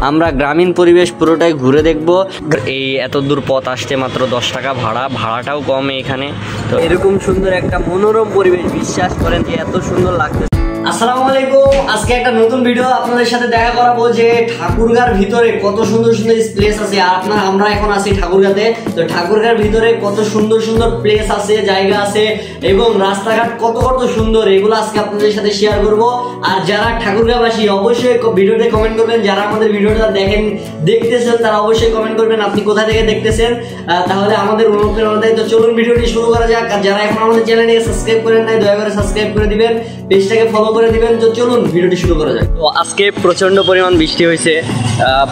আমরা গ্রামীণ পরিবেশ পুরোটাই ঘুরে দেখব। এই এত দূর পথ আসতে মাত্র 10 টাকা ভাড়াটাও কম এখানে। তো এরকম সুন্দর একটা মনোরম পরিবেশ, বিশ্বাস করেন যে এত সুন্দর লাগছে। আসসালামু আলাইকুম, আজকে একটা নতুন ভিডিও আপনাদের সাথে দেখা করাবো যে ঠাকুরগাঁর ভিতরে কত সুন্দর সুন্দর প্লেস আছে। আর আমরা এখন আছি ঠাকুরগাঁতে। তো ঠাকুরগাঁর ভিতরে কত সুন্দর সুন্দর প্লেস আছে, জায়গা আছে এবং রাস্তাঘাট কত কত সুন্দর, এগুলো আজকে আপনাদের সাথে শেয়ার করব। আর যারা ঠাকুরগাঁবাসী অবশ্যই ভিডিওতে কমেন্ট করবেন, যারা আমাদের ভিডিওটা দেখতেছেন তারা অবশ্যই কমেন্ট করবেন আপনি কোথা থেকে দেখতেছেন, তাহলে আমাদের অনুপ্রেরণা দেয়। তো চলুন ভিডিওটি শুরু করা যাক। আর যারা এখন আমাদের চ্যানেলটিকে সাবস্ক্রাইব করেন নাই, দয়া করে সাবস্ক্রাইব করে দিবেন, পেজটাকে ফলো করে দিবেন। তো চলুন ভিডিওটি শুরু করা যাক। তো আজকে প্রচন্ড পরিমাণ বৃষ্টি হয়েছে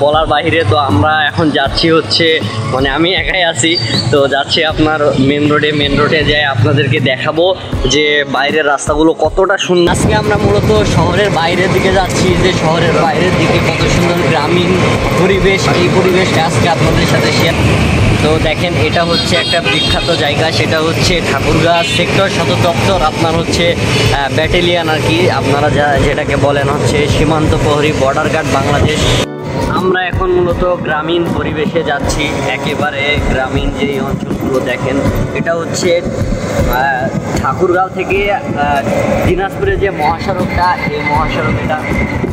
বলার বাইরে। তো আমরা এখন যাচ্ছি হচ্ছে, মানে আমি একাই আছি, তো যাচ্ছি আপনার মেন রোডে যাই আপনাদেরকে দেখাবো যে বাইরের রাস্তাগুলো কতটা সুন্দর। আজকে আমরা মূলত শহরের বাইরের দিকে যাচ্ছি, যে শহরের বাইরের দিকে কত সুন্দর গ্রামীণ পরিবেশ, এই পরিবেশটা আজকে আপনাদের সাথে শেয়ার। তো দেখেন, এটা হচ্ছে একটা বিখ্যাত জায়গা, সেটা হচ্ছে ঠাকুরগাঁ সেক্টর সদর দপ্তর, আপনার হচ্ছে ব্যাটালিয়ান আর কি, আপনারা যেটাকে বলেন হচ্ছে সীমান্ত প্রহরী, বর্ডার গার্ড বাংলাদেশ। আমরা এখন মূলত গ্রামীণ পরিবেশে যাচ্ছি, একেবারে গ্রামীণ যেই অঞ্চলগুলো দেখেন, এটা হচ্ছে ঠাকুরগাঁও থেকে দিনাজপুরের যে মহাসড়কটা, এই মহাসড়ক, এটা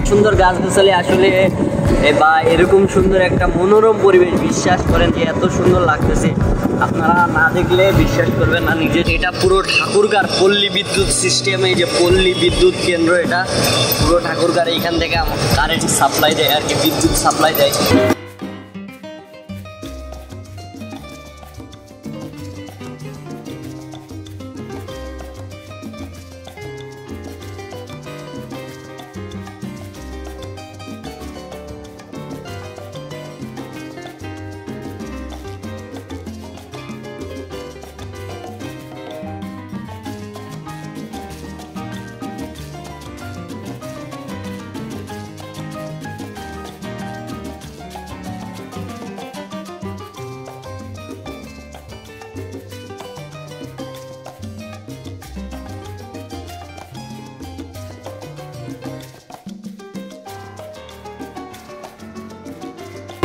সুন্দর গাছগাছালি আসলে বা এরকম সুন্দর একটা মনোরম পরিবেশ, বিশ্বাস করেন যে এত সুন্দর লাগতেছে, আপনারা না দেখলে বিশ্বাস করবেন না নিজে। এটা পুরো ঠাকুরগাঁর পল্লী বিদ্যুৎ সিস্টেম, এই যে পল্লী বিদ্যুৎ কেন্দ্র, এটা পুরো ঠাকুরগাঁর এইখান থেকে কারেন্ট সাপ্লাই দেয় আর কি, বিদ্যুৎ সাপ্লাই দেয়।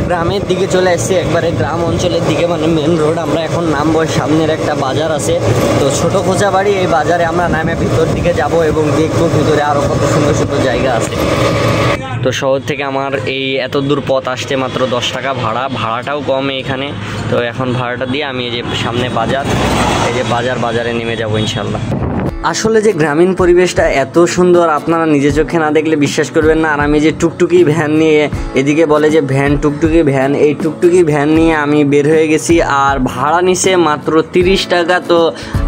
গ্রামের দিকে চলে আসছি, একবারে গ্রাম অঞ্চলের দিকে, মানে মেন রোড। আমরা এখন নামবো, সামনের একটা বাজার আছে, তো ছোট খোঁচা বাড়ি, এই বাজারে আমরা নামে ভিতর দিকে যাব এবং দেখবো ভিতরে আরও কত সুন্দর সুন্দর জায়গা আছে। তো শহর থেকে আমার এই এত দূর পথ আসতে মাত্র 10 টাকা ভাড়াটাও কম এখানে। তো এখন ভাড়াটা দিয়ে আমি এই যে সামনে বাজার, এই যে বাজারে নেমে যাবো ইনশাল্লাহ। আসলে যে গ্রামীণ পরিবেশটা এত সুন্দর, আপনারা নিজে চোখে না দেখলে বিশ্বাস করবেন না। আর আমি যে টুকটুকি ভ্যান নিয়ে, এদিকে বলে যে ভ্যান, টুকটুকি ভ্যান, এই টুকটুকি ভ্যান নিয়ে আমি বের হয়ে গেছি, আর ভাড়া নিছে মাত্র 30 টাকা। তো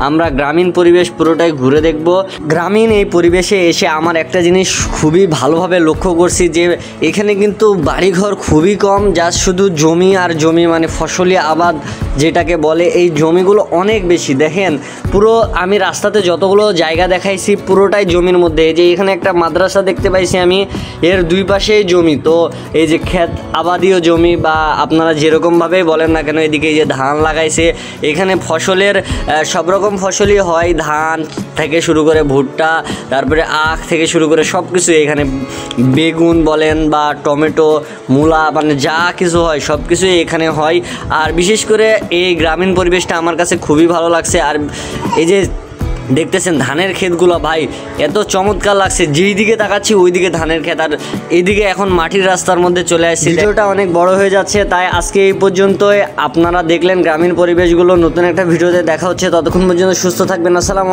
আমরা গ্রামীণ পরিবেশ পুরোটাই ঘুরে দেখব। গ্রামীণ এই পরিবেশে এসে আমার একটা জিনিস খুবই ভালোভাবে লক্ষ্য করছি, যে এখানে কিন্তু বাড়িঘর খুবই কম, যা শুধু জমি আর জমি, মানে ফসলি আবাদ যেটাকে বলে, এই জমিগুলো অনেক বেশি। দেখেন, পুরো আমি রাস্তাতে যতগুলো জায়গা দেখাইছি পুরোটাই জমির মধ্যে। এই যে এখানে একটা মাদ্রাসা দেখতে পাইছি আমি, এর দুই পাশেই জমি। তো এই যে ক্ষেত আবাদীয় জমি, বা আপনারা যেরকমভাবেই বলেন না কেন, এদিকে এই যে ধান লাগাইছে, এখানে ফসলের সব রকম ফসলই হয়, ধান থেকে শুরু করে ভুট্টা, তারপরে আখ থেকে শুরু করে সব কিছু, এখানে বেগুন বলেন বা টমেটো, মূলা, মানে যা কিছু হয় সব কিছুই এখানে হয়। আর বিশেষ করে এই গ্রামীণ পরিবেশটা আমার কাছে খুবই ভালো লাগছে। আর এই যে দেখতেছেন ধানের ক্ষেতগুলো, ভাই এত চমৎকার লাগছে, যেই দিকে তাকাচ্ছি ওই দিকে ধানের ক্ষেত, আর এইদিকে এখন মাটির রাস্তার মধ্যে চলে আসছি। ভিডিওটা অনেক বড় হয়ে যাচ্ছে, তাই আজকে এই পর্যন্তই। আপনারা দেখলেন গ্রামীণ পরিবেশগুলো, নতুন একটা ভিডিওতে দেখা হচ্ছে, ততক্ষণ পর্যন্ত সুস্থ থাকবেন। আসসালামু